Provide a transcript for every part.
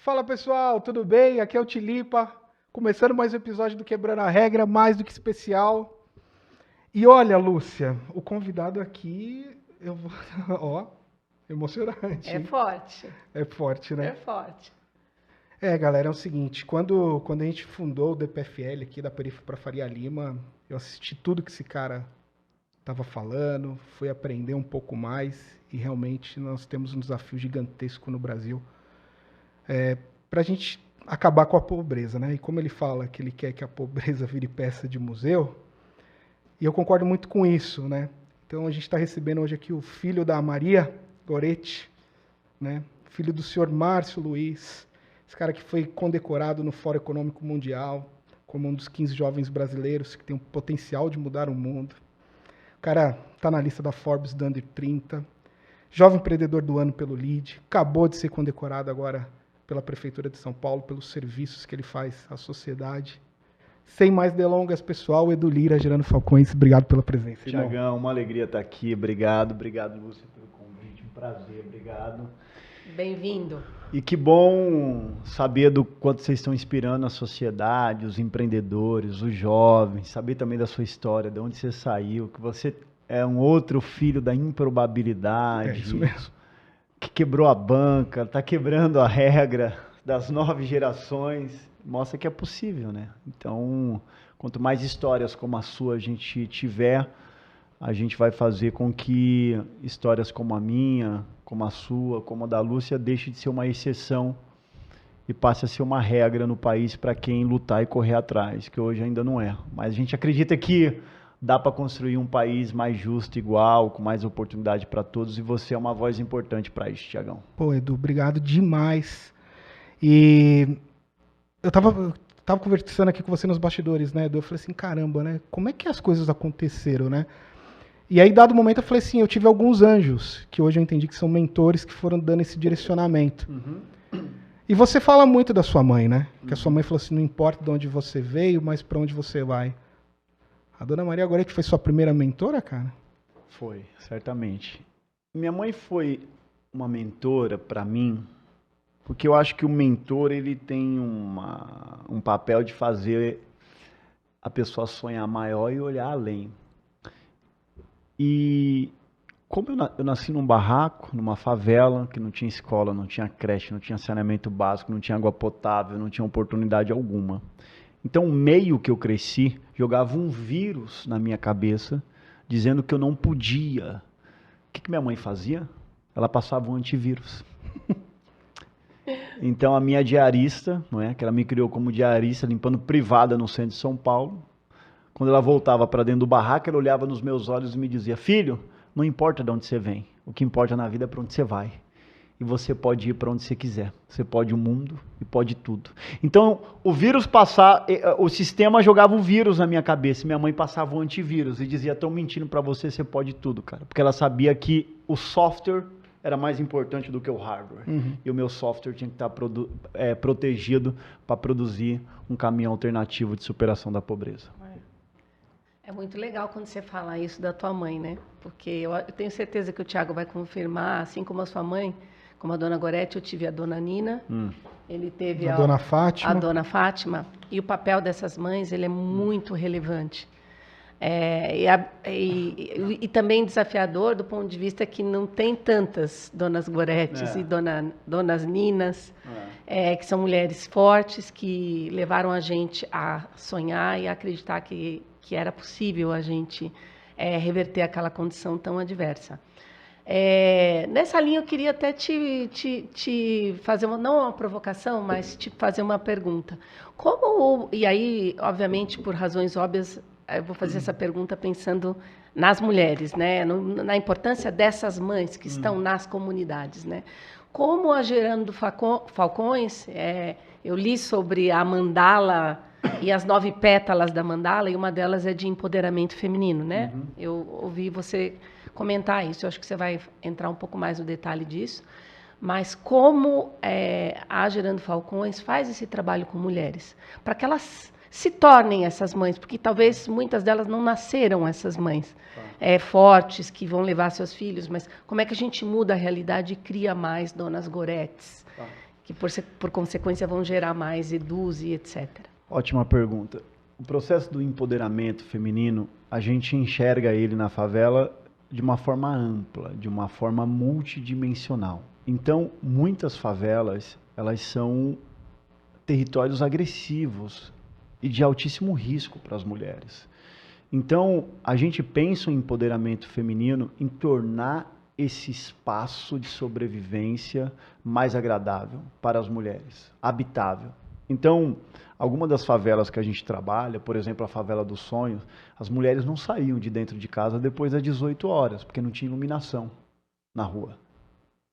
Fala pessoal, tudo bem? Aqui é o Tilipa, começando mais um episódio do Quebrando a Regra, mais do que especial. E olha, Lúcia, o convidado aqui, eu vou, ó, emocionante, É hein? forte, É forte, né? é forte. Galera, é o seguinte, quando a gente fundou o DPFL aqui da Perifa para Faria Lima, eu assisti tudo que esse cara estava falando, fui aprender um pouco mais e realmente nós temos um desafio gigantesco no Brasil para a gente acabar com a pobreza, né? E como ele fala que ele quer que a pobreza vire peça de museu, e eu concordo muito com isso, né? Então a gente está recebendo hoje aqui o filho da Maria Goretti, né? Filho do senhor Márcio Luiz, esse cara que foi condecorado no Fórum Econômico Mundial como um dos 15 jovens brasileiros que tem o potencial de mudar o mundo. O cara está na lista da Forbes do Under 30, jovem empreendedor do ano pelo LEAD, acabou de ser condecorado agora pela Prefeitura de São Paulo, pelos serviços que ele faz à sociedade. Sem mais delongas, pessoal, Edu Lira, Gerando Falcões, obrigado pela presença. Tiagão, uma alegria estar aqui, obrigado, Lúcia, pelo convite, um prazer, obrigado. Bem-vindo. E que bom saber do quanto vocês estão inspirando a sociedade, os empreendedores, os jovens, saber também da sua história, de onde você saiu, que você é um outro filho da improbabilidade. É isso mesmo. Que quebrou a banca, está quebrando a regra das 9 gerações, mostra que é possível, né? Então, quanto mais histórias como a sua a gente tiver, a gente vai fazer com que histórias como a minha, como a sua, como a da Lúcia, deixe de ser uma exceção e passe a ser uma regra no país para quem lutar e correr atrás, que hoje ainda não é. Mas a gente acredita que dá para construir um país mais justo, igual, com mais oportunidade para todos, e você é uma voz importante para isso, Tiagão. Pô, Edu, obrigado demais. E eu tava conversando aqui com você nos bastidores, né, Edu? Eu falei assim, caramba, né? Como é que as coisas aconteceram, né? E aí, dado momento, eu falei assim, eu tive alguns anjos, que hoje eu entendi que são mentores, que foram dando esse direcionamento. E você fala muito da sua mãe, né? Que a sua mãe falou assim, não importa de onde você veio, mas para onde você vai. A dona Maria Goretti foi sua primeira mentora, cara? Foi, certamente. Minha mãe foi uma mentora para mim, porque eu acho que o mentor ele tem um papel de fazer a pessoa sonhar maior e olhar além. E como eu nasci num barraco, numa favela, que não tinha escola, não tinha creche, não tinha saneamento básico, não tinha água potável, não tinha oportunidade alguma. Então, o meio que eu cresci jogava um vírus na minha cabeça, dizendo que eu não podia. O que minha mãe fazia? Ela passava um antivírus. Então, a minha diarista, não é, que ela me criou como diarista, limpando privada no centro de São Paulo, quando ela voltava para dentro do barraco, ela olhava nos meus olhos e me dizia, filho, não importa de onde você vem, o que importa na vida é para onde você vai. E você pode ir para onde você quiser. Você pode o mundo e pode tudo. Então, o sistema jogava um vírus na minha cabeça. Minha mãe passava um antivírus e dizia, estão mentindo para você, você pode tudo, cara. Porque ela sabia que o software era mais importante do que o hardware. E o meu software tinha que estar protegido para produzir um caminho alternativo de superação da pobreza. É muito legal quando você fala isso da tua mãe, né? Porque eu tenho certeza que o Thiago vai confirmar, assim como a sua mãe, como a dona Goretti, eu tive a dona Nina, ele teve a dona Fátima. A dona Fátima, e o papel dessas mães, ele é muito relevante. E também desafiador do ponto de vista que não tem tantas donas Gorettes e donas Ninas, que são mulheres fortes, que levaram a gente a sonhar e a acreditar que era possível a gente reverter aquela condição tão adversa. Nessa linha, eu queria até te fazer, não uma provocação, mas te fazer uma pergunta. E aí, obviamente, por razões óbvias, eu vou fazer essa pergunta pensando nas mulheres, né? Na importância dessas mães que estão nas comunidades, né? Como a Gerando Falcões Eu li sobre a mandala e as 9 pétalas da mandala, e uma delas é de empoderamento feminino, né? Uhum. Eu ouvi você comentar isso, eu acho que você vai entrar um pouco mais no detalhe disso. Mas como a Gerando Falcões faz esse trabalho com mulheres? Para que elas se tornem essas mães, porque talvez muitas delas não nasceram essas mães fortes, que vão levar seus filhos, mas como é que a gente muda a realidade e cria mais donas Gorettes, que por consequência vão gerar mais edus e etc. Ótima pergunta. O processo do empoderamento feminino, a gente enxerga ele na favela de uma forma ampla, de uma forma multidimensional. Então, muitas favelas, elas são territórios agressivos e de altíssimo risco para as mulheres. Então, a gente pensa em empoderamento feminino em tornar esse espaço de sobrevivência mais agradável para as mulheres, habitável. Então, algumas das favelas que a gente trabalha, por exemplo, a Favela dos Sonhos, as mulheres não saíam de dentro de casa depois das 18 horas, porque não tinha iluminação na rua.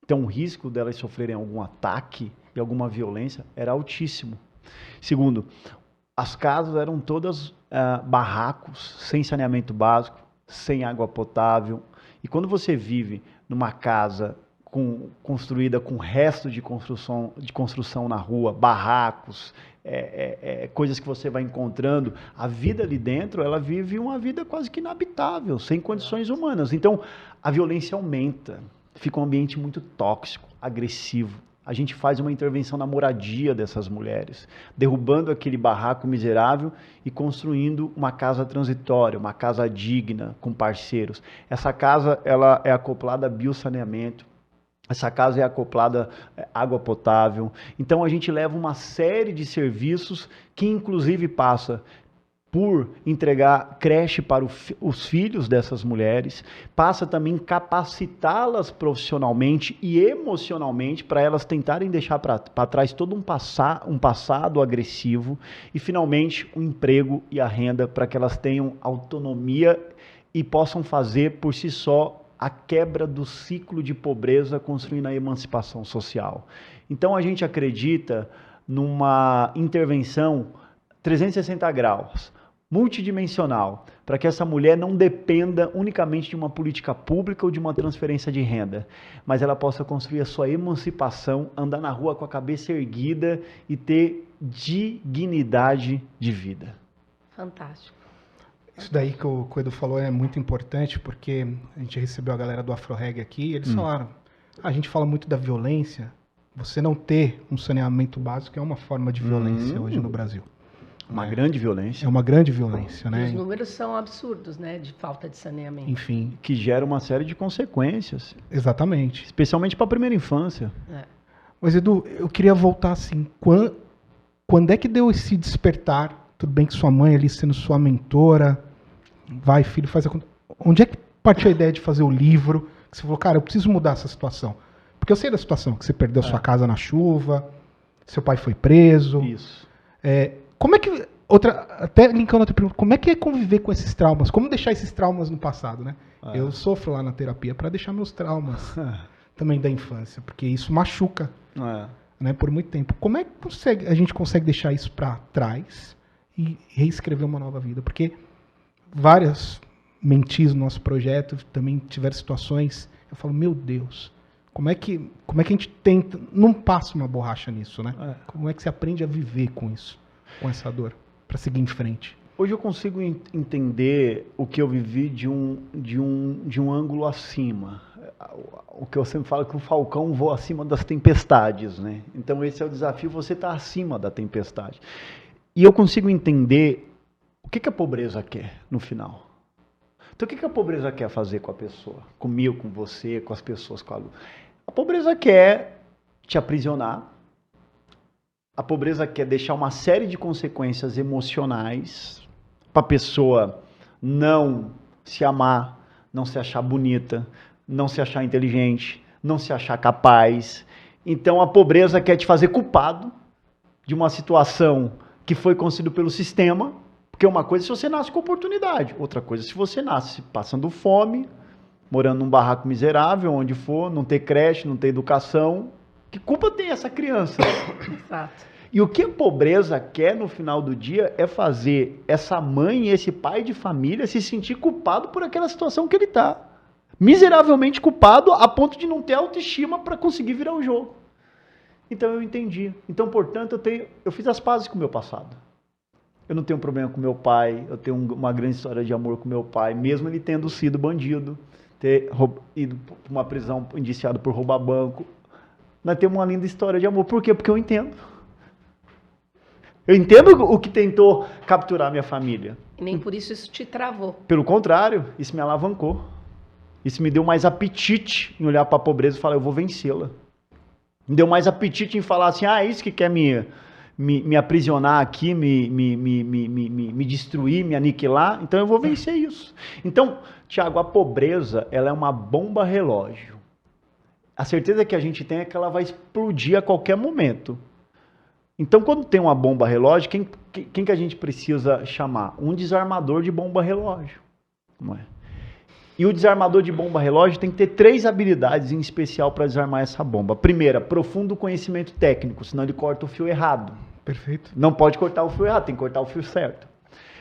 Então, o risco delas sofrerem algum ataque e alguma violência era altíssimo. Segundo, as casas eram todas barracos, sem saneamento básico, sem água potável. E quando você vive numa casa construída com resto de construção na rua, barracos, coisas que você vai encontrando, a vida ali dentro, ela vive uma vida quase que inabitável, sem condições humanas. Então, a violência aumenta, fica um ambiente muito tóxico, agressivo. A gente faz uma intervenção na moradia dessas mulheres, derrubando aquele barraco miserável e construindo uma casa transitória, uma casa digna, com parceiros. Essa casa, ela é acoplada a biosaneamento. Essa casa é acoplada a água potável. Então, a gente leva uma série de serviços que, inclusive, passa por entregar creche para os filhos dessas mulheres, passa também em capacitá-las profissionalmente e emocionalmente para elas tentarem deixar para trás todo um passado agressivo e, finalmente, o emprego e a renda para que elas tenham autonomia e possam fazer por si só a quebra do ciclo de pobreza, construindo a emancipação social. Então, a gente acredita numa intervenção 360 graus, multidimensional, para que essa mulher não dependa unicamente de uma política pública ou de uma transferência de renda, mas ela possa construir a sua emancipação, andar na rua com a cabeça erguida e ter dignidade de vida. Fantástico. Isso daí que o Edu falou é muito importante, porque a gente recebeu a galera do AfroReg aqui e eles falaram, a gente fala muito da violência, você não ter um saneamento básico é uma forma de violência hoje no Brasil. Uma grande violência. É uma grande violência, né? Os números são absurdos, né? De falta de saneamento. Enfim. Que gera uma série de consequências. Exatamente. Especialmente para a primeira infância. Mas, Edu, eu queria voltar assim. Quando é que deu esse despertar? Tudo bem que sua mãe ali sendo sua mentora, vai, filho, faz a conta. Onde é que partiu a ideia de fazer o livro? Que você falou, cara, eu preciso mudar essa situação. Porque eu sei da situação, que você perdeu sua casa na chuva, seu pai foi preso. Isso. Como é que... até linkando outra pergunta, como é que é conviver com esses traumas? Como deixar esses traumas no passado, né? Eu sofro lá na terapia para deixar meus traumas também da infância, porque isso machuca, né, por muito tempo. Como é que a gente consegue deixar isso para trás e reescrever uma nova vida? Porque várias mentis no nosso projeto também tiveram situações, eu falo, meu Deus, como é que a gente tenta, não passa uma borracha nisso, né? Como é que você aprende a viver com isso? Com essa dor, para seguir em frente? Hoje eu consigo entender o que eu vivi de um ângulo acima. O que eu sempre falo, que o falcão voa acima das tempestades, né? Então esse é o desafio, você está acima da tempestade. E eu consigo entender o que a pobreza quer no final. Então o que a pobreza quer fazer com a pessoa? Comigo, com você, com as pessoas, com a Lu? A pobreza quer te aprisionar. A pobreza quer deixar uma série de consequências emocionais para a pessoa não se amar, não se achar bonita, não se achar inteligente, não se achar capaz. Então a pobreza quer te fazer culpado de uma situação que foi concedida pelo sistema, porque uma coisa é se você nasce com oportunidade, outra coisa é se você nasce passando fome, morando num barraco miserável, onde for, não ter creche, não ter educação. Que culpa tem essa criança? Exato. E o que a pobreza quer no final do dia é fazer essa mãe e esse pai de família se sentir culpado por aquela situação que ele está. Miseravelmente culpado a ponto de não ter autoestima para conseguir virar o jogo. Então eu entendi. Então, portanto, eu fiz as pazes com o meu passado. Eu não tenho problema com meu pai, eu tenho uma grande história de amor com meu pai, mesmo ele tendo sido bandido, ter ido para uma prisão indiciado por roubar banco. Nós temos uma linda história de amor. Por quê? Porque eu entendo. Eu entendo o que tentou capturar minha família. E nem por isso te travou. Pelo contrário, isso me alavancou. Isso me deu mais apetite em olhar para a pobreza e falar, eu vou vencê-la. Me deu mais apetite em falar assim, é isso que quer me aprisionar aqui, me destruir, me aniquilar, então eu vou vencer isso. Então, Tiago, a pobreza, ela é uma bomba relógio. A certeza que a gente tem é que ela vai explodir a qualquer momento. Então, quando tem uma bomba relógio, quem que a gente precisa chamar? Um desarmador de bomba relógio. Não é? E o desarmador de bomba relógio tem que ter 3 habilidades em especial para desarmar essa bomba. Primeira, profundo conhecimento técnico, senão ele corta o fio errado. Perfeito. Não pode cortar o fio errado, tem que cortar o fio certo.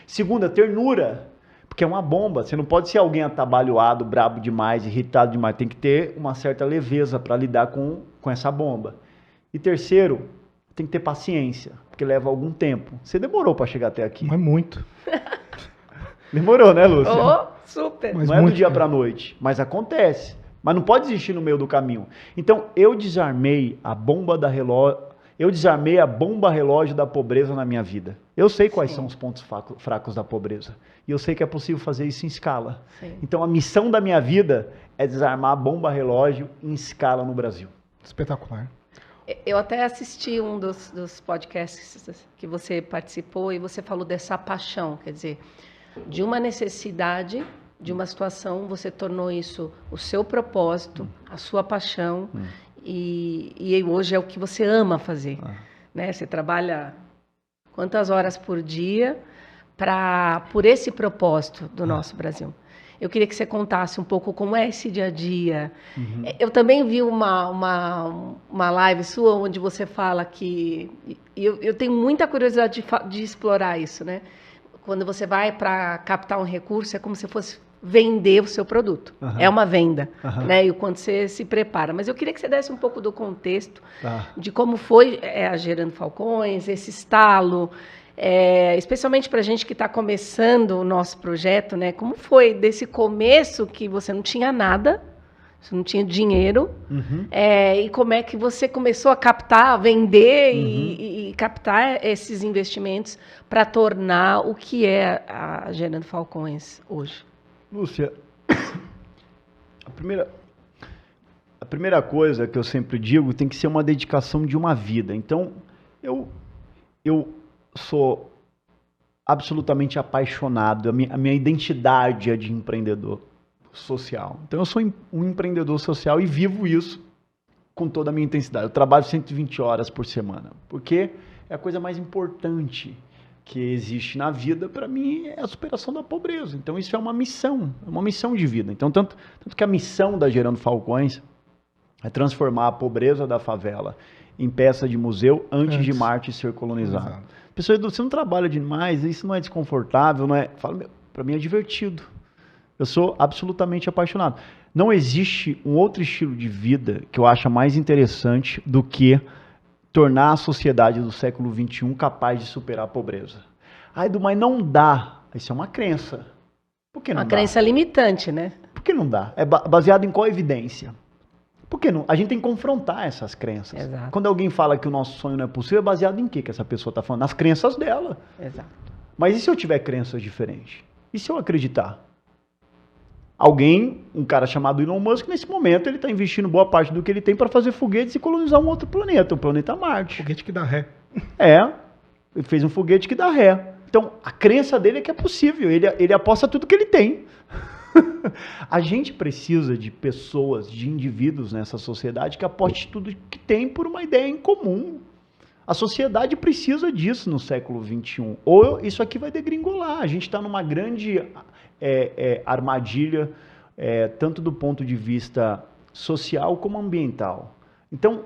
Segunda, ternura, porque é uma bomba. Você não pode ser alguém atabalhoado, brabo demais, irritado demais. Tem que ter uma certa leveza para lidar com essa bomba. E terceiro, tem que ter paciência, porque leva algum tempo. Você demorou para chegar até aqui. Mas muito. Demorou, né, Lúcia? Oh, super. Mas não é do muito, dia cara. para a noite, mas acontece. Mas não pode desistir no meio do caminho. Então, eu desarmei a bomba relógio da pobreza na minha vida. Eu sei quais são os pontos fracos da pobreza. E eu sei que é possível fazer isso em escala. Sim. Então, a missão da minha vida é desarmar a bomba relógio em escala no Brasil. Espetacular. Eu até assisti um dos podcasts que você participou e você falou dessa paixão, quer dizer, de uma necessidade, de uma situação, você tornou isso o seu propósito, a sua paixão, e hoje é o que você ama fazer. Né? Você trabalha quantas horas por dia por esse propósito do nosso Brasil. Eu queria que você contasse um pouco como é esse dia a dia. Eu também vi uma live sua onde você fala que... Eu tenho muita curiosidade de explorar isso, né? Quando você vai para captar um recurso, é como se fosse vender o seu produto. É uma venda, né? E o quanto você se prepara. Mas eu queria que você desse um pouco do contexto de como foi a Gerando Falcões, esse estalo... especialmente para a gente que está começando o nosso projeto, né? Como foi desse começo que você não tinha nada, você não tinha dinheiro, e como é que você começou a captar, a vender e captar esses investimentos para tornar o que é a Gerando Falcões hoje? Lúcia, a primeira coisa que eu sempre digo tem que ser uma dedicação de uma vida. Então, eu sou absolutamente apaixonado, a minha identidade é de empreendedor social. Então eu sou um empreendedor social e vivo isso com toda a minha intensidade. Eu trabalho 120 horas por semana, porque é a coisa mais importante que existe na vida, para mim, é a superação da pobreza. Então isso é uma missão de vida. Então tanto que a missão da Gerando Falcões é transformar a pobreza da favela em peça de museu antes de Marte ser colonizado. Pessoas, você não trabalha demais, isso não é desconfortável, não é? Para mim é divertido. Eu sou absolutamente apaixonado. Não existe um outro estilo de vida que eu acho mais interessante do que tornar a sociedade do século XXI capaz de superar a pobreza. Mas não dá. Isso é uma crença. Por que não dá? Uma crença limitante, né? Por que não dá? É baseado em qual evidência? Por que não? A gente tem que confrontar essas crenças. Exato. Quando alguém fala que o nosso sonho não é possível, é baseado em quê que essa pessoa está falando? Nas crenças dela. Exato. Mas e se eu tiver crenças diferentes? E se eu acreditar? Um cara chamado Elon Musk, nesse momento, ele está investindo boa parte do que ele tem para fazer foguetes e colonizar um outro planeta, o planeta Marte. Foguete que dá ré. Ele fez um foguete que dá ré. Então, a crença dele é que é possível, ele aposta tudo que ele tem. A gente precisa de pessoas, de indivíduos nessa sociedade que aposte tudo que tem por uma ideia em comum. A sociedade precisa disso no século XXI. Ou isso aqui vai degringolar. A gente está numa grande armadilha, tanto do ponto de vista social como ambiental. Então,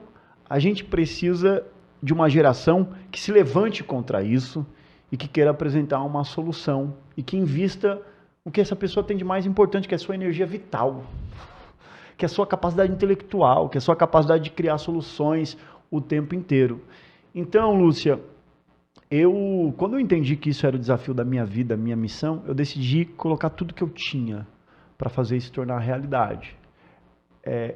a gente precisa de uma geração que se levante contra isso e que queira apresentar uma solução e que invista o que essa pessoa tem de mais importante, que é a sua energia vital, que é a sua capacidade intelectual, que é a sua capacidade de criar soluções o tempo inteiro. Então, Lúcia, quando eu entendi que isso era o desafio da minha vida, a minha missão, eu decidi colocar tudo que eu tinha para fazer isso se tornar realidade.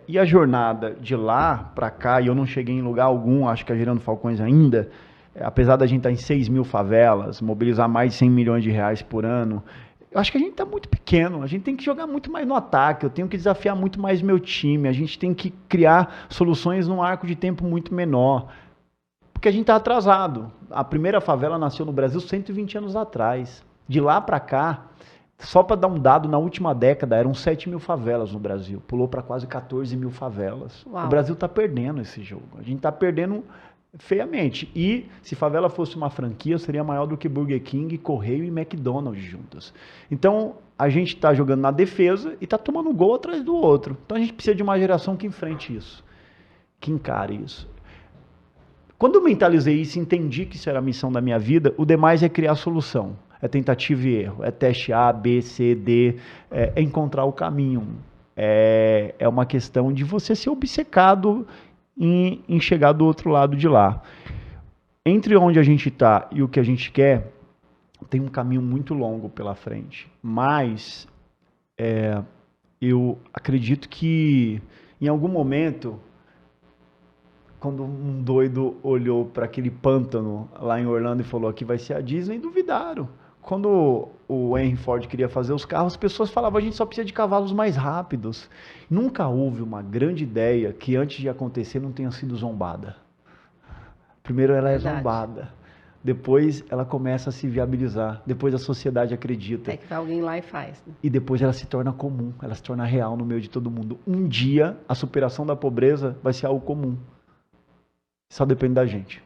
E a jornada de lá para cá, e eu não cheguei em lugar algum, acho que a Gerando Falcões ainda, apesar da gente estar em 6 mil favelas, mobilizar mais de 100 milhões de reais por ano, eu acho que a gente está muito pequeno, a gente tem que jogar muito mais no ataque, eu tenho que desafiar muito mais meu time, a gente tem que criar soluções num arco de tempo muito menor, porque a gente está atrasado. A primeira favela nasceu no Brasil 120 anos atrás. De lá para cá, só para dar um dado, na última década eram 7 mil favelas no Brasil, pulou para quase 14 mil favelas. Uau. O Brasil está perdendo esse jogo, a gente está perdendo feiamente. E se favela fosse uma franquia, seria maior do que Burger King, Correio e McDonald's juntas. Então, a gente está jogando na defesa e está tomando um gol atrás do outro. Então, a gente precisa de uma geração que enfrente isso, que encare isso. Quando eu mentalizei isso e entendi que isso era a missão da minha vida, o demais é criar solução. É tentativa e erro, é teste A, B, C, D, é encontrar o caminho. É uma questão de você ser obcecado em chegar do outro lado de lá. Entre onde a gente está e o que a gente quer, tem um caminho muito longo pela frente. Mas eu acredito que em algum momento, quando um doido olhou para aquele pântano lá em Orlando e falou que vai ser a Disney, duvidaram. Quando o Henry Ford queria fazer os carros, as pessoas falavam, a gente só precisa de cavalos mais rápidos. Nunca houve uma grande ideia que antes de acontecer não tenha sido zombada. Primeiro ela é zombada, depois ela começa a se viabilizar, depois a sociedade acredita. É que vai alguém lá e faz. Né? E depois ela se torna comum, ela se torna real no meio de todo mundo. Um dia a superação da pobreza vai ser algo comum. Só depende da gente.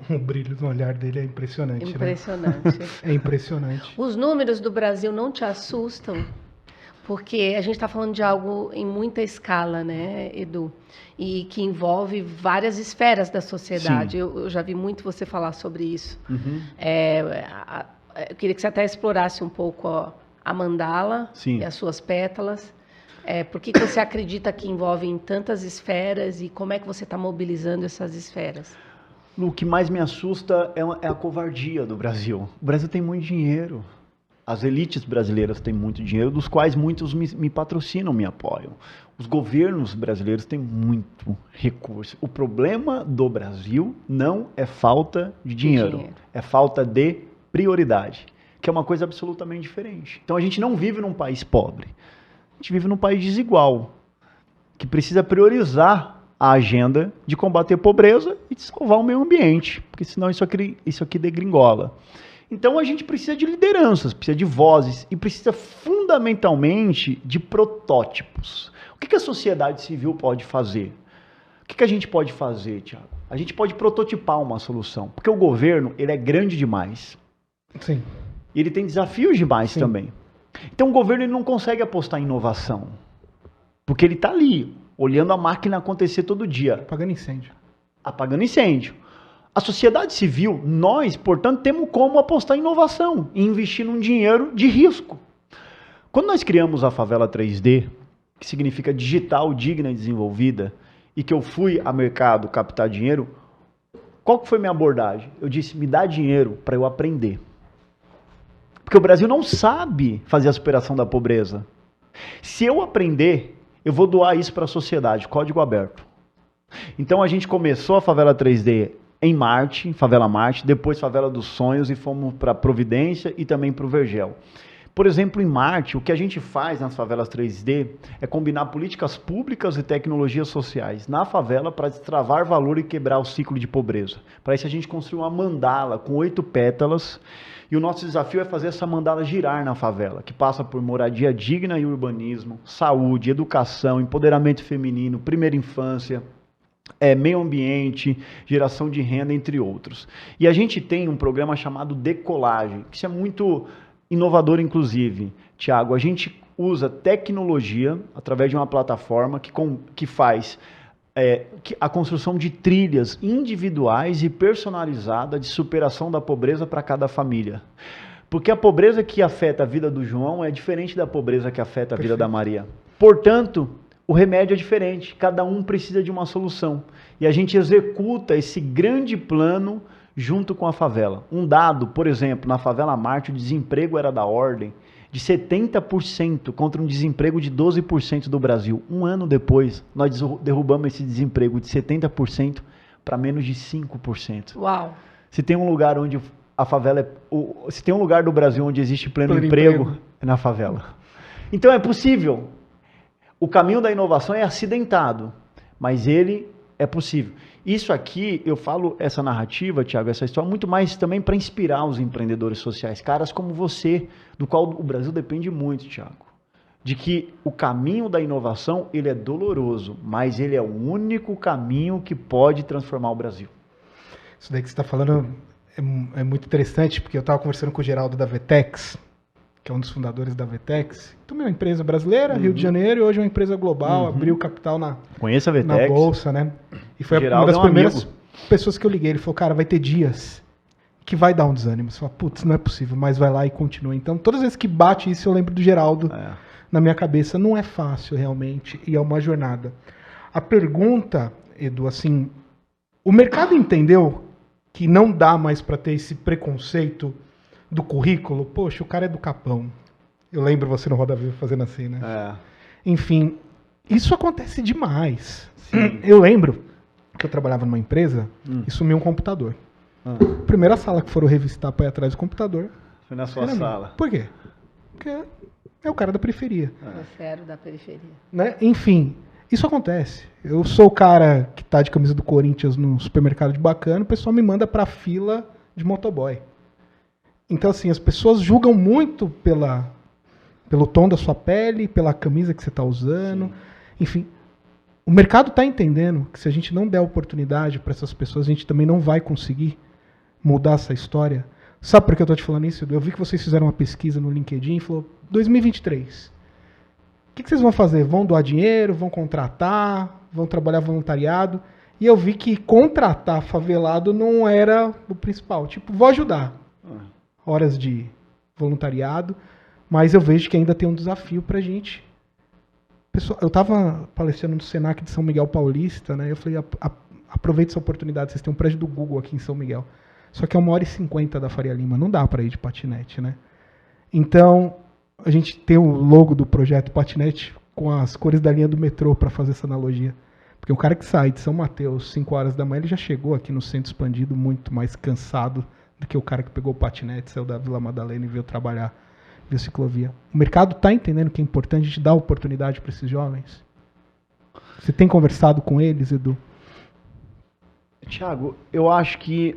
O brilho no olhar dele é impressionante. Impressionante. Né? É impressionante. Os números do Brasil não te assustam? Porque a gente está falando de algo em muita escala, né, Edu? E que envolve várias esferas da sociedade. Eu já vi muito você falar sobre isso. Uhum. Eu queria que você até explorasse um pouco a mandala e as suas pétalas. Por que você acredita que envolve em tantas esferas e como é que você está mobilizando essas esferas? O que mais me assusta é a covardia do Brasil. O Brasil tem muito dinheiro. As elites brasileiras têm muito dinheiro, dos quais muitos me patrocinam, me apoiam. Os governos brasileiros têm muito recurso. O problema do Brasil não é falta de dinheiro, é falta de prioridade, que é uma coisa absolutamente diferente. Então a gente não vive num país pobre, a gente vive num país desigual, que precisa priorizar a agenda de combater a pobreza e de salvar o meio ambiente, porque senão isso aqui degringola. Então a gente precisa de lideranças, precisa de vozes e precisa fundamentalmente de protótipos. O que a sociedade civil pode fazer? O que a gente pode fazer, Thiago? A gente pode prototipar uma solução, porque o governo ele é grande demais. Sim. E ele tem desafios demais também. Então o governo ele não consegue apostar em inovação, porque ele está ali, olhando a máquina acontecer todo dia. Apagando incêndio. A sociedade civil, nós, portanto, temos como apostar em inovação e investir num dinheiro de risco. Quando nós criamos a Favela 3D, que significa digital, digna e desenvolvida, e que eu fui a mercado captar dinheiro, qual que foi minha abordagem? Eu disse, me dá dinheiro para eu aprender. Porque o Brasil não sabe fazer a superação da pobreza. Se eu aprender, eu vou doar isso para a sociedade, código aberto. Então a gente começou a Favela 3D em Marte, Favela Marte, depois Favela dos Sonhos e fomos para Providência e também para o Vergel. Por exemplo, em Marte, o que a gente faz nas favelas 3D é combinar políticas públicas e tecnologias sociais na favela para destravar valor e quebrar o ciclo de pobreza. Para isso a gente construiu uma mandala com 8 pétalas e o nosso desafio é fazer essa mandala girar na favela, que passa por moradia digna e urbanismo, saúde, educação, empoderamento feminino, primeira infância, meio ambiente, geração de renda, entre outros. E a gente tem um programa chamado Decolagem, que isso é muito inovador, inclusive. Tiago, a gente usa tecnologia através de uma plataforma que faz a construção de trilhas individuais e personalizadas de superação da pobreza para cada família. Porque a pobreza que afeta a vida do João é diferente da pobreza que afeta a vida da Maria. Portanto, o remédio é diferente. Cada um precisa de uma solução. E a gente executa esse grande plano junto com a favela. Um dado, por exemplo, na favela Marte, o desemprego era da ordem de 70% contra um desemprego de 12% do Brasil. Um ano depois, nós derrubamos esse desemprego de 70% para menos de 5%. Uau! Se tem um lugar onde a favela se tem um lugar do Brasil onde existe pleno emprego, é na favela. Então é possível. O caminho da inovação é acidentado, mas ele é possível. Isso aqui, eu falo essa narrativa, Thiago, essa história, muito mais também para inspirar os empreendedores sociais, caras como você, do qual o Brasil depende muito, Thiago. De que o caminho da inovação, ele é doloroso, mas ele é o único caminho que pode transformar o Brasil. Isso daí que você está falando é muito interessante, porque eu estava conversando com o Geraldo da Vetex, que é um dos fundadores da Vetex. Então, é uma empresa brasileira, Rio de Janeiro, e hoje é uma empresa global, abriu capital na bolsa, né? E foi uma das primeiras pessoas que eu liguei. Ele falou, cara, vai ter dias que vai dar um desânimo. Você fala, putz, não é possível, mas vai lá e continua. Então, todas as vezes que bate isso, eu lembro do Geraldo na minha cabeça. Não é fácil, realmente, e é uma jornada. A pergunta, Edu, assim, o mercado entendeu que não dá mais para ter esse preconceito do currículo? Poxa, o cara é do Capão. Eu lembro você no Roda Viva fazendo assim, né? Enfim, isso acontece demais. Sim. Eu lembro que eu trabalhava numa empresa e sumiu um computador. Primeira sala que foram revistar para ir atrás do computador. Foi na sua sala. Por quê? Porque é o cara da periferia. Você era da periferia. Né? Enfim, isso acontece. Eu sou o cara que tá de camisa do Corinthians no supermercado de Bacana, o pessoal me manda pra fila de motoboy. Então, assim, as pessoas julgam muito pelo tom da sua pele, pela camisa que você está usando. Sim. Enfim, o mercado está entendendo que se a gente não der oportunidade para essas pessoas, a gente também não vai conseguir mudar essa história. Sabe por que eu estou te falando isso, Edu? Eu vi que vocês fizeram uma pesquisa no LinkedIn e falou, 2023, o que vocês vão fazer? Vão doar dinheiro? Vão contratar? Vão trabalhar voluntariado? E eu vi que contratar favelado não era o principal. Tipo, vou ajudar. Horas de voluntariado, mas eu vejo que ainda tem um desafio pra gente. Pessoal, eu estava palestrando no Senac de São Miguel Paulista, né? Eu falei, aproveite essa oportunidade, vocês têm um prédio do Google aqui em São Miguel. Só que é 1h50 da Faria Lima, não dá para ir de patinete, né? Então, a gente tem o logo do projeto Patinete com as cores da linha do metrô para fazer essa analogia. Porque o cara que sai de São Mateus 5 horas da manhã, ele já chegou aqui no centro expandido muito mais cansado do que o cara que pegou o patinete, saiu da Vila Madalena e veio trabalhar via ciclovia. O mercado está entendendo que é importante a gente dar oportunidade para esses jovens? Você tem conversado com eles, Edu? Thiago, eu acho que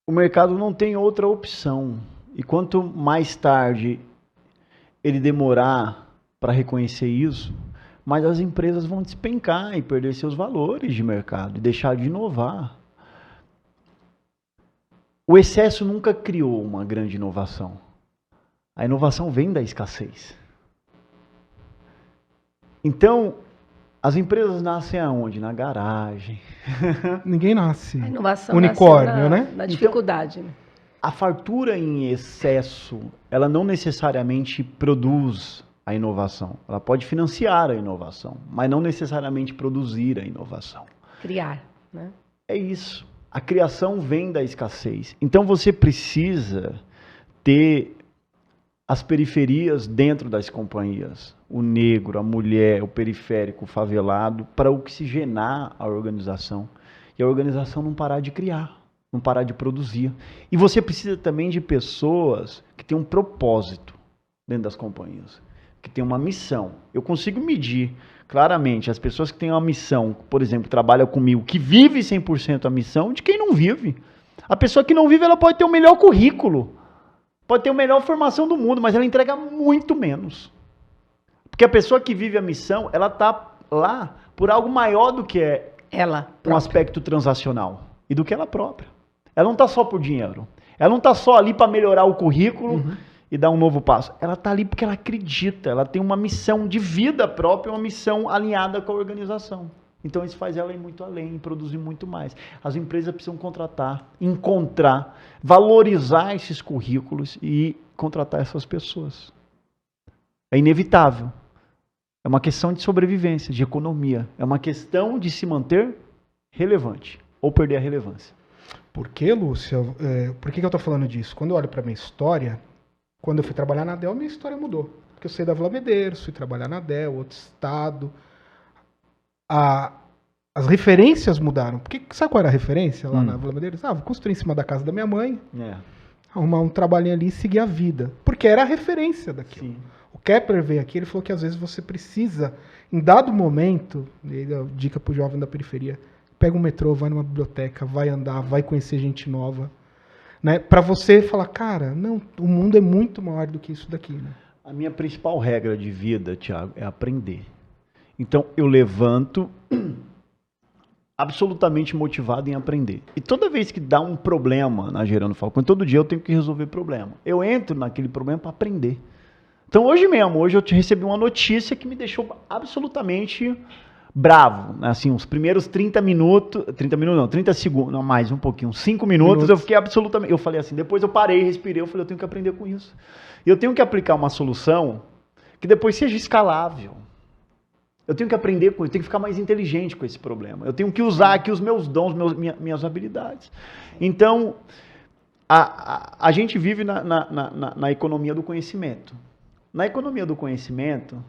o mercado não tem outra opção. E quanto mais tarde ele demorar para reconhecer isso, mais as empresas vão despencar e perder seus valores de mercado e deixar de inovar. O excesso nunca criou uma grande inovação. A inovação vem da escassez. Então, as empresas nascem aonde? Na garagem. Ninguém nasce. A inovação unicórnio, né? Na dificuldade. Então, a fartura em excesso, ela não necessariamente produz a inovação. Ela pode financiar a inovação, mas não necessariamente produzir a inovação. Criar, né? É isso. A criação vem da escassez. Então você precisa ter as periferias dentro das companhias. O negro, a mulher, o periférico, o favelado, para oxigenar a organização. E a organização não parar de criar, não parar de produzir. E você precisa também de pessoas que tenham um propósito dentro das companhias, que tenham uma missão. Eu consigo medir claramente as pessoas que têm uma missão, por exemplo, trabalham comigo, que vive 100% a missão, de quem não vive. A pessoa que não vive, ela pode ter o melhor currículo, pode ter a melhor formação do mundo, mas ela entrega muito menos. Porque a pessoa que vive a missão, ela está lá por algo maior do que ela um aspecto transacional e do que ela própria. Ela não está só por dinheiro. Ela não está só ali para melhorar o currículo e dar um novo passo. Ela está ali porque ela acredita, ela tem uma missão de vida própria, uma missão alinhada com a organização. Então isso faz ela ir muito além, produzir muito mais. As empresas precisam contratar, encontrar, valorizar esses currículos e contratar essas pessoas. É inevitável. É uma questão de sobrevivência, de economia. É uma questão de se manter relevante ou perder a relevância. Por que, Lúcia? Por que eu estou falando disso? Quando eu olho para minha história, quando eu fui trabalhar na Dell, minha história mudou. Porque eu saí da Vila Medeiros, fui trabalhar na Dell, outro estado. As referências mudaram. Porque sabe qual era a referência lá na Vila Medeiros? Vou construir em cima da casa da minha mãe, arrumar um trabalhinho ali e seguir a vida. Porque era a referência daquilo. Sim. O Kepler veio aqui, ele falou que às vezes você precisa, em dado momento, dica pro jovem da periferia, pega um metrô, vai numa biblioteca, vai andar, vai conhecer gente nova, né? Para você falar, cara, não, o mundo é muito maior do que isso daqui, né? A minha principal regra de vida, Thiago, é aprender. Então, eu levanto absolutamente motivado em aprender. E toda vez que dá um problema na Gerando Falcão, todo dia eu tenho que resolver problema. Eu entro naquele problema para aprender. Então, hoje eu te recebi uma notícia que me deixou absolutamente bravo, né? Assim, os primeiros 30 segundos, não, mais um pouquinho, 5 minutos, eu fiquei absolutamente, eu falei assim, depois eu parei, respirei, eu falei, eu tenho que aprender com isso. E eu tenho que aplicar uma solução que depois seja escalável. Eu tenho que aprender com isso, eu tenho que ficar mais inteligente com esse problema. Eu tenho que usar aqui os meus dons, minhas habilidades. Então, a gente vive na economia do conhecimento. Na economia do conhecimento,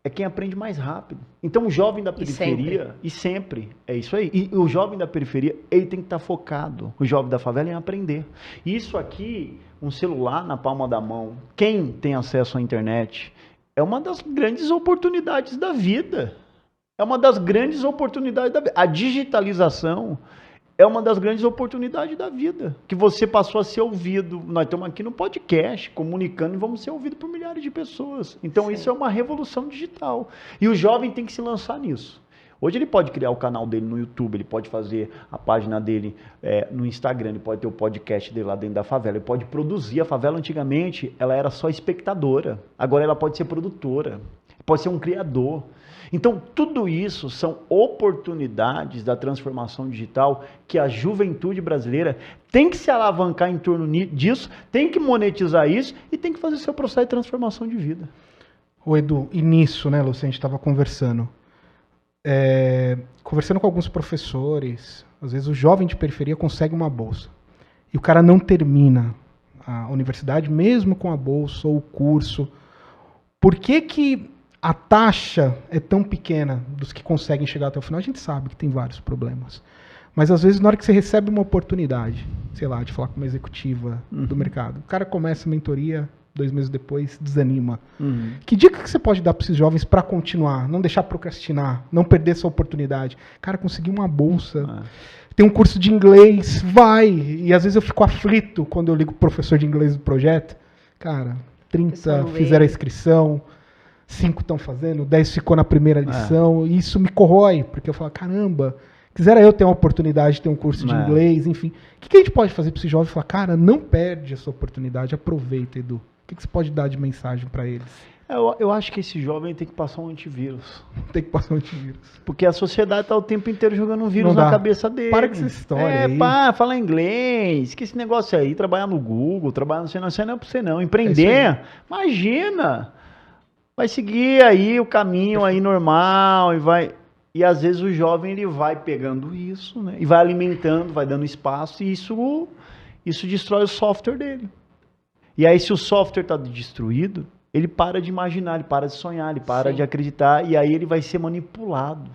é quem aprende mais rápido. Então, o jovem da periferia, e sempre, é isso aí. E o jovem da periferia, ele tem que estar focado. O jovem da favela em aprender. Isso aqui, um celular na palma da mão, quem tem acesso à internet, é uma das grandes oportunidades da vida. É uma das grandes oportunidades da vida. A digitalização é uma das grandes oportunidades da vida, que você passou a ser ouvido. Nós estamos aqui no podcast, comunicando, e vamos ser ouvidos por milhares de pessoas. Então, Isso é uma revolução digital. E o jovem tem que se lançar nisso. Hoje ele pode criar o canal dele no YouTube, ele pode fazer a página dele no Instagram, ele pode ter o podcast dele lá dentro da favela, ele pode produzir. A favela antigamente, ela era só espectadora, agora ela pode ser produtora, pode ser um criador. Então, tudo isso são oportunidades da transformação digital que a juventude brasileira tem que se alavancar em torno disso, tem que monetizar isso e tem que fazer seu processo de transformação de vida. Ô Edu, e nisso, né, Lúcia, a gente estava conversando com alguns professores, às vezes o jovem de periferia consegue uma bolsa e o cara não termina a universidade mesmo com a bolsa ou o curso. Por que a taxa é tão pequena dos que conseguem chegar até o final? A gente sabe que tem vários problemas. Mas às vezes na hora que você recebe uma oportunidade, sei lá, de falar com uma executiva do mercado, o cara começa a mentoria, 2 meses depois desanima. Que dica que você pode dar para esses jovens para continuar, não deixar procrastinar, não perder essa oportunidade? Cara, conseguir uma bolsa, tem um curso de inglês, vai! E às vezes eu fico aflito quando eu ligo pro professor de inglês do projeto. Cara, 30 fizeram a inscrição, 5 estão fazendo, 10 ficou na primeira lição, e isso me corrói, porque eu falo, caramba, quisera eu ter uma oportunidade de ter um curso de inglês, enfim. O que a gente pode fazer para esse jovem? Falar, cara, não perde essa oportunidade, aproveita, Edu. O que você pode dar de mensagem para eles? Eu acho que esse jovem tem que passar um antivírus. Tem que passar um antivírus. Porque a sociedade está o tempo inteiro jogando um vírus na cabeça dele. Para com essa história aí. Falar inglês, que esse negócio aí, trabalhar no Google, trabalhar no não é para você não. Empreender, imagina. Vai seguir aí o caminho aí normal e vai... E às vezes o jovem ele vai pegando isso, né? E vai alimentando, vai dando espaço e isso destrói o software dele. E aí se o software está destruído, ele para de imaginar, ele para de sonhar, ele para de acreditar e aí ele vai ser manipulado.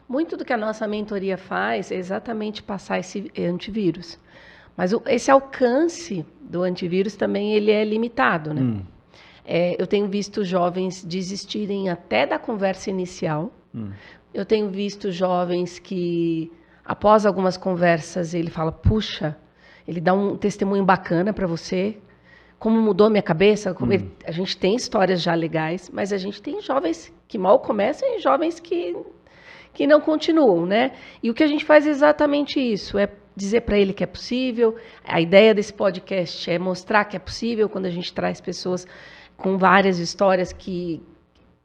Muito do que a nossa mentoria faz é exatamente passar esse antivírus. Mas esse alcance do antivírus também ele é limitado, né? Eu tenho visto jovens desistirem até da conversa inicial. Eu tenho visto jovens que, após algumas conversas, ele fala, puxa, ele dá um testemunho bacana para você, como mudou minha cabeça. A gente tem histórias já legais, mas a gente tem jovens que mal começam e jovens que não continuam, né? E o que a gente faz é exatamente isso, é dizer para ele que é possível. A ideia desse podcast é mostrar que é possível quando a gente traz pessoas com várias histórias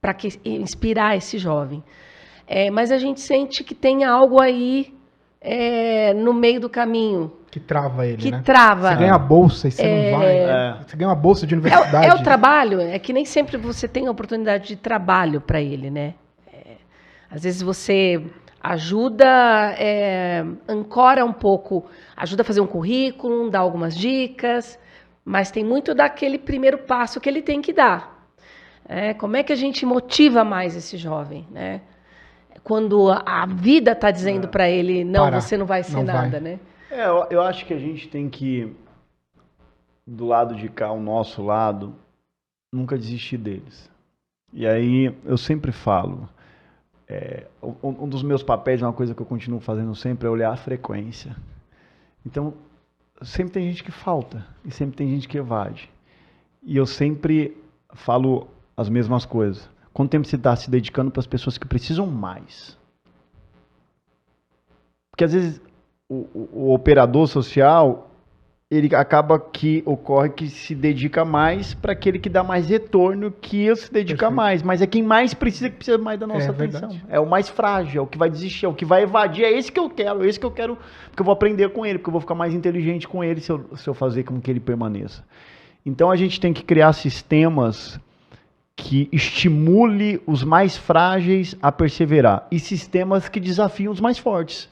para inspirar esse jovem. Mas a gente sente que tem algo aí no meio do caminho. Que trava ele, que né? trava. Você ganha a bolsa e você não vai. Você ganha uma bolsa de universidade. É o trabalho, é que nem sempre você tem a oportunidade de trabalho para ele, né? Às vezes você ajuda, ancora um pouco, ajuda a fazer um currículo, dá algumas dicas, mas tem muito daquele primeiro passo que ele tem que dar. Como é que a gente motiva mais esse jovem, né? Quando a vida está dizendo para ele, não, você não vai ser nada, né? Eu acho que a gente tem que, do lado de cá, o nosso lado, nunca desistir deles. E aí, eu sempre falo, um dos meus papéis, uma coisa que eu continuo fazendo sempre, é olhar a frequência. Então, sempre tem gente que falta, e sempre tem gente que evade. E eu sempre falo as mesmas coisas. Quanto tempo você está se dedicando para as pessoas que precisam mais? Porque às vezes o operador social, ele acaba que ocorre que se dedica mais para aquele que dá mais retorno, que eu se dedica mais. Mas é quem mais precisa, que precisa mais da nossa atenção. Verdade. É o mais frágil, é o que vai desistir, é o que vai evadir. É esse que eu quero, porque eu vou aprender com ele, porque eu vou ficar mais inteligente com ele se eu fazer com que ele permaneça. Então a gente tem que criar sistemas que estimule os mais frágeis a perseverar e sistemas que desafiam os mais fortes,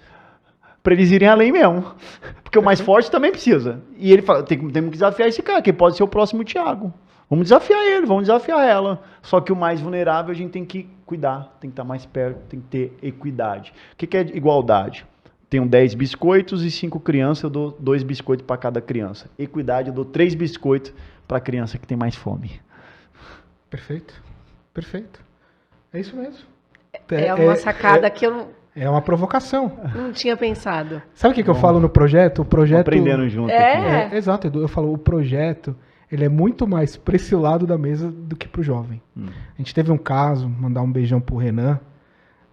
para eles irem além mesmo, porque o mais forte também precisa. E ele fala, temos que desafiar esse cara, que pode ser o próximo Thiago. Vamos desafiar ele, vamos desafiar ela. Só que o mais vulnerável a gente tem que cuidar, tem que estar mais perto, tem que ter equidade. O que é igualdade? Tenho 10 biscoitos e 5 crianças, eu dou 2 biscoitos para cada criança. Equidade, eu dou 3 biscoitos para a criança que tem mais fome. Perfeito. Perfeito. É isso mesmo. É uma sacada que eu É uma provocação. não tinha pensado. Sabe o que eu falo no projeto? O projeto... Aprendendo junto aqui. Exato, Edu. Eu falo, o projeto, ele é muito mais para esse lado da mesa do que para o jovem. A gente teve um caso, mandar um beijão pro Renan.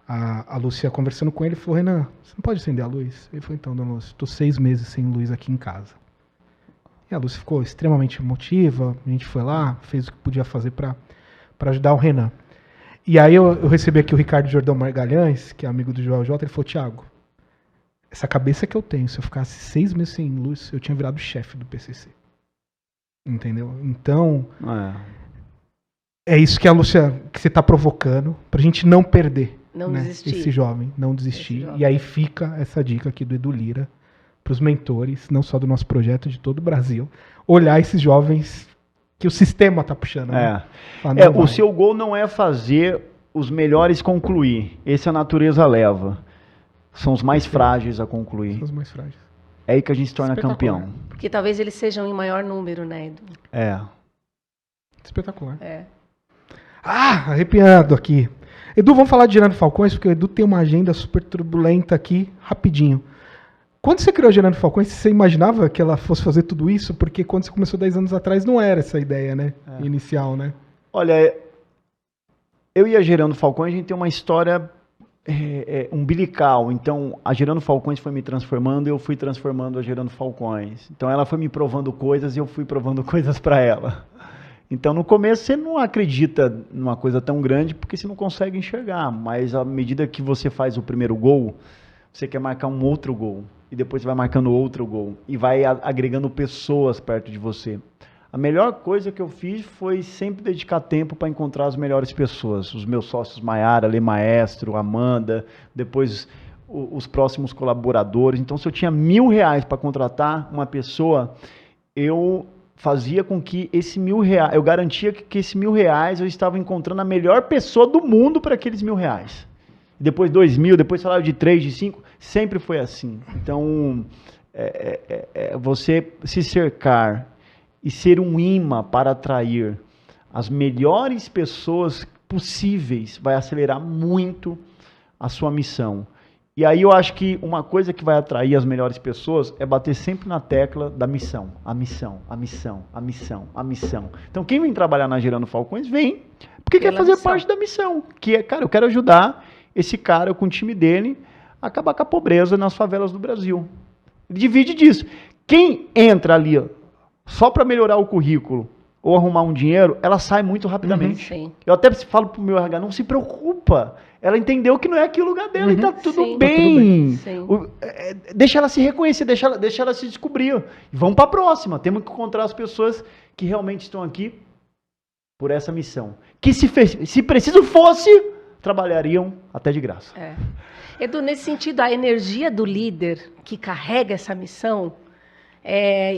A Lúcia conversando com ele, falou, Renan, você não pode acender a luz? Ele falou, então, dona Lúcia, estou 6 meses sem luz aqui em casa. E a Lúcia ficou extremamente emotiva, a gente foi lá, fez o que podia fazer para ajudar o Renan. E aí eu recebi aqui o Ricardo Jordão Margalhães, que é amigo do Joel J, ele falou, Thiago, essa cabeça que eu tenho, se eu ficasse 6 meses sem luz, eu tinha virado chefe do PCC. Entendeu? Então, é isso que a Lúcia, que você está provocando, pra gente não perder. Não desistir. Esse jovem, não desistir. E aí fica essa dica aqui do Edu Lira, para os mentores, não só do nosso projeto, de todo o Brasil, olhar esses jovens que o sistema está puxando. Né? O seu gol não é fazer os melhores concluir. Esse a natureza leva. São os mais frágeis a concluir. São os mais frágeis. É aí que a gente se torna campeão. Porque talvez eles sejam em maior número, né, Edu? Espetacular. Arrepiando aqui. Edu, vamos falar de Gerando Falcões, porque o Edu tem uma agenda super turbulenta aqui, rapidinho. Quando você criou a Gerando Falcões, você imaginava que ela fosse fazer tudo isso? Porque quando você começou 10 anos atrás, não era essa ideia, né? Inicial, né? Olha, eu e a Gerando Falcões, a gente tem uma história umbilical. Então, a Gerando Falcões foi me transformando e eu fui transformando a Gerando Falcões. Então, ela foi me provando coisas e eu fui provando coisas para ela. Então, no começo, você não acredita numa coisa tão grande porque você não consegue enxergar. Mas, à medida que você faz o primeiro gol, você quer marcar um outro gol. E depois você vai marcando outro gol. E vai agregando pessoas perto de você. A melhor coisa que eu fiz foi sempre dedicar tempo para encontrar as melhores pessoas. Os meus sócios Maiara, Lê Maestro, Amanda, depois os próximos colaboradores. Então, se eu tinha R$1.000 para contratar uma pessoa, eu fazia com que esse R$1.000, eu garantia que esse R$1.000 eu estava encontrando a melhor pessoa do mundo para aqueles R$1.000. Depois 2.000, depois salário de 3, de 5, sempre foi assim. Então, você se cercar e ser um imã para atrair as melhores pessoas possíveis vai acelerar muito a sua missão. E aí eu acho que uma coisa que vai atrair as melhores pessoas é bater sempre na tecla da missão. A missão, a missão, a missão, a missão. Então quem vem trabalhar na Gerando Falcões, vem porque quer fazer parte da missão. Que é, cara, eu quero ajudar esse cara com o time dele a acabar com a pobreza nas favelas do Brasil. Ele divide disso. Quem entra ali só para melhorar o currículo ou arrumar um dinheiro, ela sai muito rapidamente. Sim. Eu até falo pro meu RH, não se preocupa. Ela entendeu que não é aqui o lugar dela e tá tudo bem. Deixa ela se reconhecer, deixa ela se descobrir. E vamos para a próxima. Temos que encontrar as pessoas que realmente estão aqui por essa missão. Que se preciso fosse, trabalhariam até de graça. Edu, nesse sentido, a energia do líder que carrega essa missão,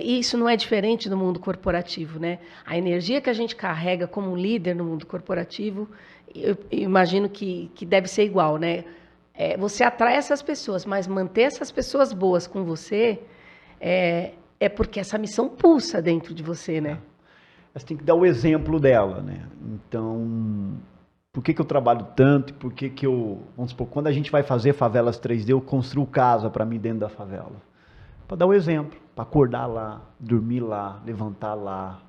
isso não é diferente do mundo corporativo, né? A energia que a gente carrega como líder no mundo corporativo, eu imagino que deve ser igual, né? Você atrai essas pessoas, mas manter essas pessoas boas com você é porque essa missão pulsa dentro de você, né? Você tem que dar o exemplo dela, né? Então, por que eu trabalho tanto? Por que vamos supor, quando a gente vai fazer Favelas 3D, eu construo casa para mim dentro da favela. Para dar o exemplo, para acordar lá, dormir lá, levantar lá.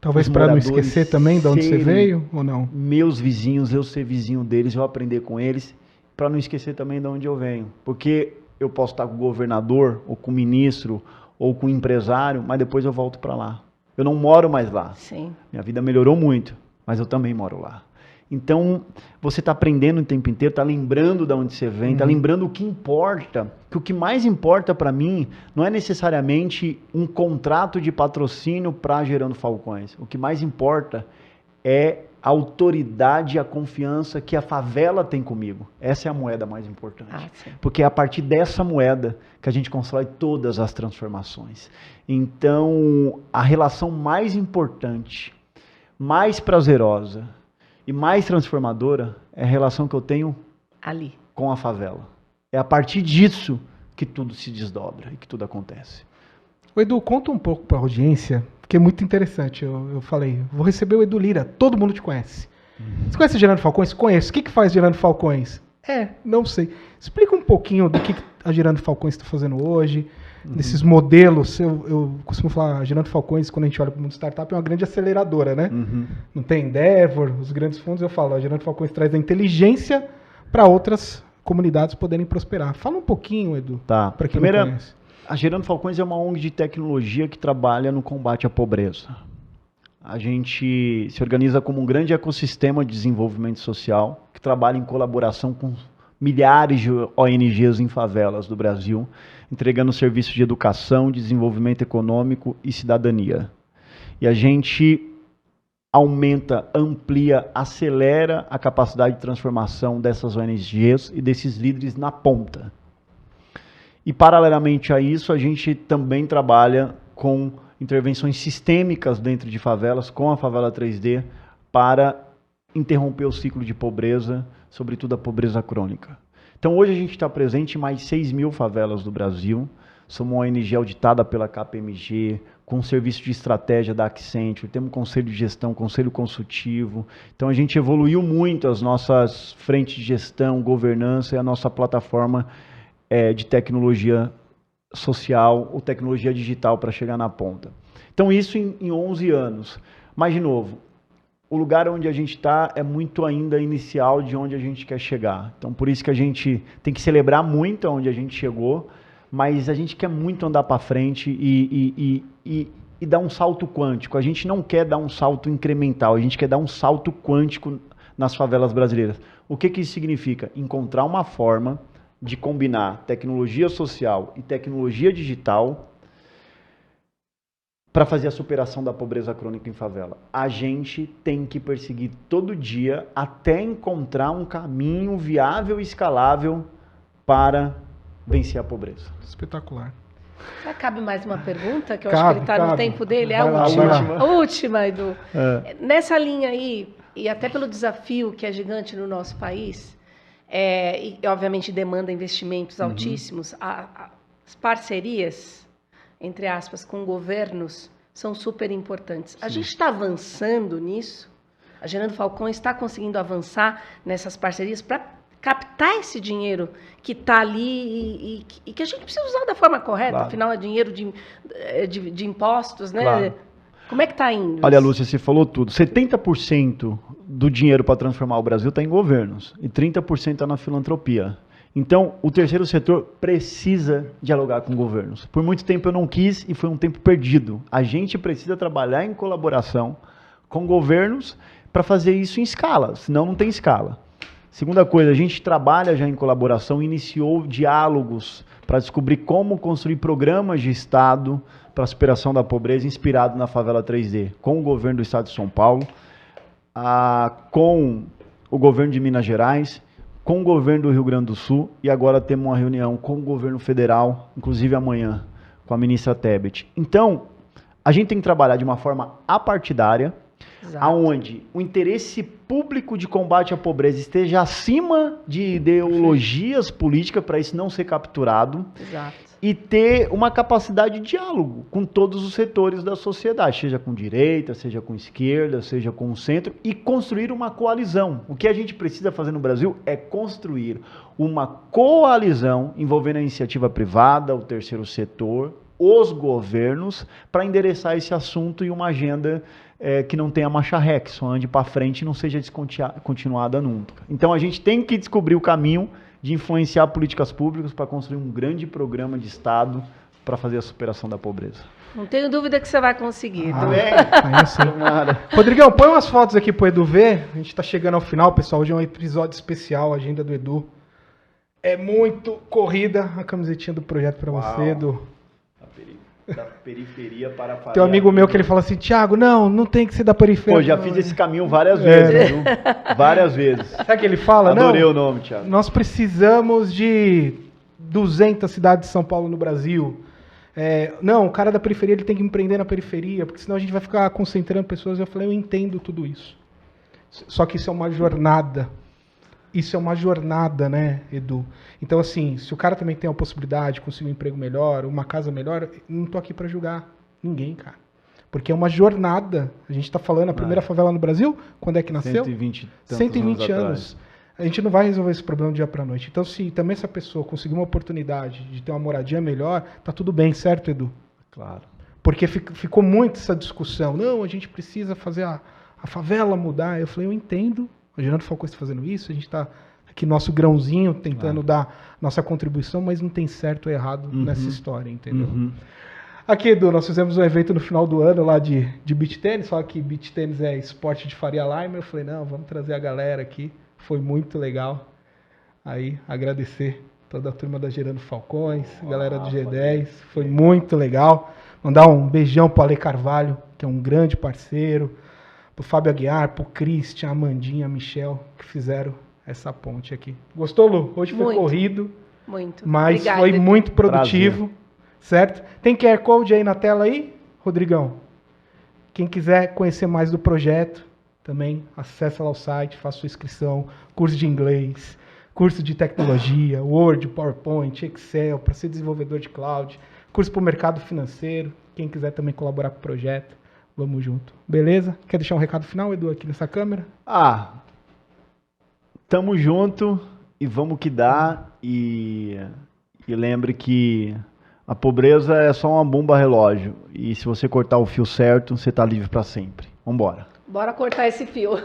Talvez para não esquecer também de onde você veio, ou não? Meus vizinhos, eu ser vizinho deles, eu aprender com eles, para não esquecer também de onde eu venho. Porque eu posso estar com o governador, ou com o ministro, ou com o empresário, mas depois eu volto para lá. Eu não moro mais lá. Sim. Minha vida melhorou muito, mas eu também moro lá. Então, você está aprendendo o tempo inteiro, está lembrando de onde você vem, está lembrando o que importa. Que o que mais importa para mim não é necessariamente um contrato de patrocínio para Gerando Falcões. O que mais importa é a autoridade e a confiança que a favela tem comigo. Essa é a moeda mais importante. Porque é a partir dessa moeda que a gente constrói todas as transformações. Então, a relação mais importante, mais prazerosa e mais transformadora é a relação que eu tenho ali com a favela. É a partir disso que tudo se desdobra e que tudo acontece. O Edu, conta um pouco para a audiência, porque é muito interessante. Eu falei, vou receber o Edu Lira, todo mundo te conhece. Você conhece Gerando Falcões? Conheço. O que faz Gerando Falcões? Não sei. Explica um pouquinho do que a Gerando Falcões está fazendo hoje, desses modelos. Eu costumo falar, Gerando Falcões, quando a gente olha para o mundo startup, é uma grande aceleradora, né? Não tem Endeavor, os grandes fundos, eu falo, a Gerando Falcões traz a inteligência para outras comunidades poderem prosperar. Fala um pouquinho, Edu, para quem não conhece. A Gerando Falcões é uma ONG de tecnologia que trabalha no combate à pobreza. A gente se organiza como um grande ecossistema de desenvolvimento social que trabalha em colaboração com milhares de ONGs em favelas do Brasil, entregando serviços de educação, desenvolvimento econômico e cidadania. E a gente aumenta, amplia, acelera a capacidade de transformação dessas ONGs e desses líderes na ponta. E, paralelamente a isso, a gente também trabalha com intervenções sistêmicas dentro de favelas, com a Favela 3D, para interromper o ciclo de pobreza, sobretudo a pobreza crônica. Então, hoje a gente está presente em mais 6 mil favelas do Brasil. Somos uma ONG auditada pela KPMG, com serviço de estratégia da Accenture, temos conselho de gestão, conselho consultivo. Então, a gente evoluiu muito as nossas frentes de gestão, governança e a nossa plataforma de tecnologia social ou tecnologia digital para chegar na ponta. Então, isso em 11 anos. Mas, de novo, o lugar onde a gente está é muito ainda inicial de onde a gente quer chegar. Então, por isso que a gente tem que celebrar muito onde a gente chegou, mas a gente quer muito andar para frente e dar um salto quântico. A gente não quer dar um salto incremental, a gente quer dar um salto quântico nas favelas brasileiras. O que isso significa? Encontrar uma forma de combinar tecnologia social e tecnologia digital para fazer a superação da pobreza crônica em favela. A gente tem que perseguir todo dia até encontrar um caminho viável e escalável para vencer a pobreza. Espetacular. Cabe mais uma pergunta, que eu acho que ele está no tempo dele. É a última. A última, Edu. Nessa linha aí, e até pelo desafio que é gigante no nosso país, e obviamente demanda investimentos altíssimos, as parcerias, entre aspas, com governos são super importantes. Sim. A gente está avançando nisso? A Gerando Falcões está conseguindo avançar nessas parcerias para captar esse dinheiro que está ali e que a gente precisa usar da forma correta, claro. Afinal é dinheiro de impostos, né? Claro. Como é que está indo? Olha, Lúcia, você falou tudo. 70% do dinheiro para transformar o Brasil está em governos e 30% está na filantropia. Então, o terceiro setor precisa dialogar com governos. Por muito tempo eu não quis e foi um tempo perdido. A gente precisa trabalhar em colaboração com governos para fazer isso em escala, senão não tem escala. Segunda coisa, a gente trabalha já em colaboração, iniciou diálogos para descobrir como construir programas de Estado para a superação da pobreza inspirado na Favela 3D, com o governo do Estado de São Paulo, com o governo de Minas Gerais, com o governo do Rio Grande do Sul, e agora temos uma reunião com o governo federal, inclusive amanhã, com a ministra Tebet. Então, a gente tem que trabalhar de uma forma apartidária, aonde o interesse público de combate à pobreza esteja acima de ideologias políticas, para isso não ser capturado. Exato. E ter uma capacidade de diálogo com todos os setores da sociedade, seja com direita, seja com esquerda, seja com o centro, e construir uma coalizão. O que a gente precisa fazer no Brasil é construir uma coalizão envolvendo a iniciativa privada, o terceiro setor, os governos, para endereçar esse assunto e uma agenda que não tenha marcha ré, que só ande para frente e não seja descontinuada nunca. Então a gente tem que descobrir o caminho de influenciar políticas públicas para construir um grande programa de Estado para fazer a superação da pobreza. Não tenho dúvida que você vai conseguir. Rodrigão, põe umas fotos aqui pro Edu ver. A gente está chegando ao final, pessoal. Hoje é um episódio especial, a agenda do Edu. É muito corrida. A camisetinha do projeto para você, Edu. Da periferia para a Tem um amigo meu que ele fala assim, Thiago, não tem que ser da periferia. Pô, já fiz esse caminho várias vezes, viu? Várias vezes. Sabe o que ele fala? Adorei o nome, Thiago. Nós precisamos de 200 cidades de São Paulo no Brasil. O cara da periferia ele tem que empreender na periferia, porque senão a gente vai ficar concentrando pessoas. Eu falei, eu entendo tudo isso. Só que isso é uma jornada. Isso é uma jornada, né, Edu? Então, assim, se o cara também tem a possibilidade de conseguir um emprego melhor, uma casa melhor, não tô aqui para julgar ninguém, cara. Porque é uma jornada. A gente tá falando, a primeira favela no Brasil, quando é que nasceu? 120 anos. A gente não vai resolver esse problema do dia para noite. Então, se também essa pessoa conseguir uma oportunidade de ter uma moradia melhor, tá tudo bem, certo, Edu? Claro. Porque ficou muito essa discussão. Não, a gente precisa fazer a favela mudar. Eu falei, eu entendo. O Gerando Falcão está fazendo isso, a gente está aqui nosso grãozinho tentando dar nossa contribuição, mas não tem certo ou errado nessa história, entendeu? Aqui, Edu, nós fizemos um evento no final do ano lá de beach tênis, só que beach tênis é esporte de Faria Lima. Eu falei, não, vamos trazer a galera aqui, foi muito legal. Aí, agradecer toda a turma da Gerando Falcões, galera do G10, foi muito legal. Mandar um beijão pro Ale Carvalho, que é um grande parceiro, pro Fábio Aguiar, pro Christian, a Amandinha, a Michel, que fizeram essa ponte aqui. Gostou, Lu? Hoje foi corrido. Muito. Mas obrigada, foi muito produtivo. Prazer. Certo? Tem QR Code aí na tela aí, Rodrigão? Quem quiser conhecer mais do projeto, também acessa lá o site, faça sua inscrição, curso de inglês, curso de tecnologia, Word, PowerPoint, Excel, para ser desenvolvedor de cloud, curso para o mercado financeiro. Quem quiser também colaborar com o projeto, vamos junto. Beleza? Quer deixar um recado final, Edu, aqui nessa câmera? Tamo junto e vamos que dá. E lembre que a pobreza é só uma bomba relógio. E se você cortar o fio certo, você tá livre para sempre. Vambora. Bora cortar esse fio.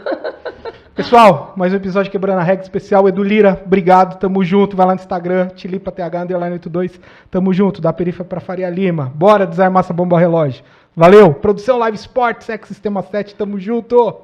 Pessoal, mais um episódio Quebrando a Regra especial. Edu Lira, obrigado, tamo junto. Vai lá no Instagram, TilipaTH_82. Tamo junto, da periferia pra Faria Lima. Bora desarmar essa bomba relógio. Valeu, produção Live Sports, Ex Sistema 7, tamo junto.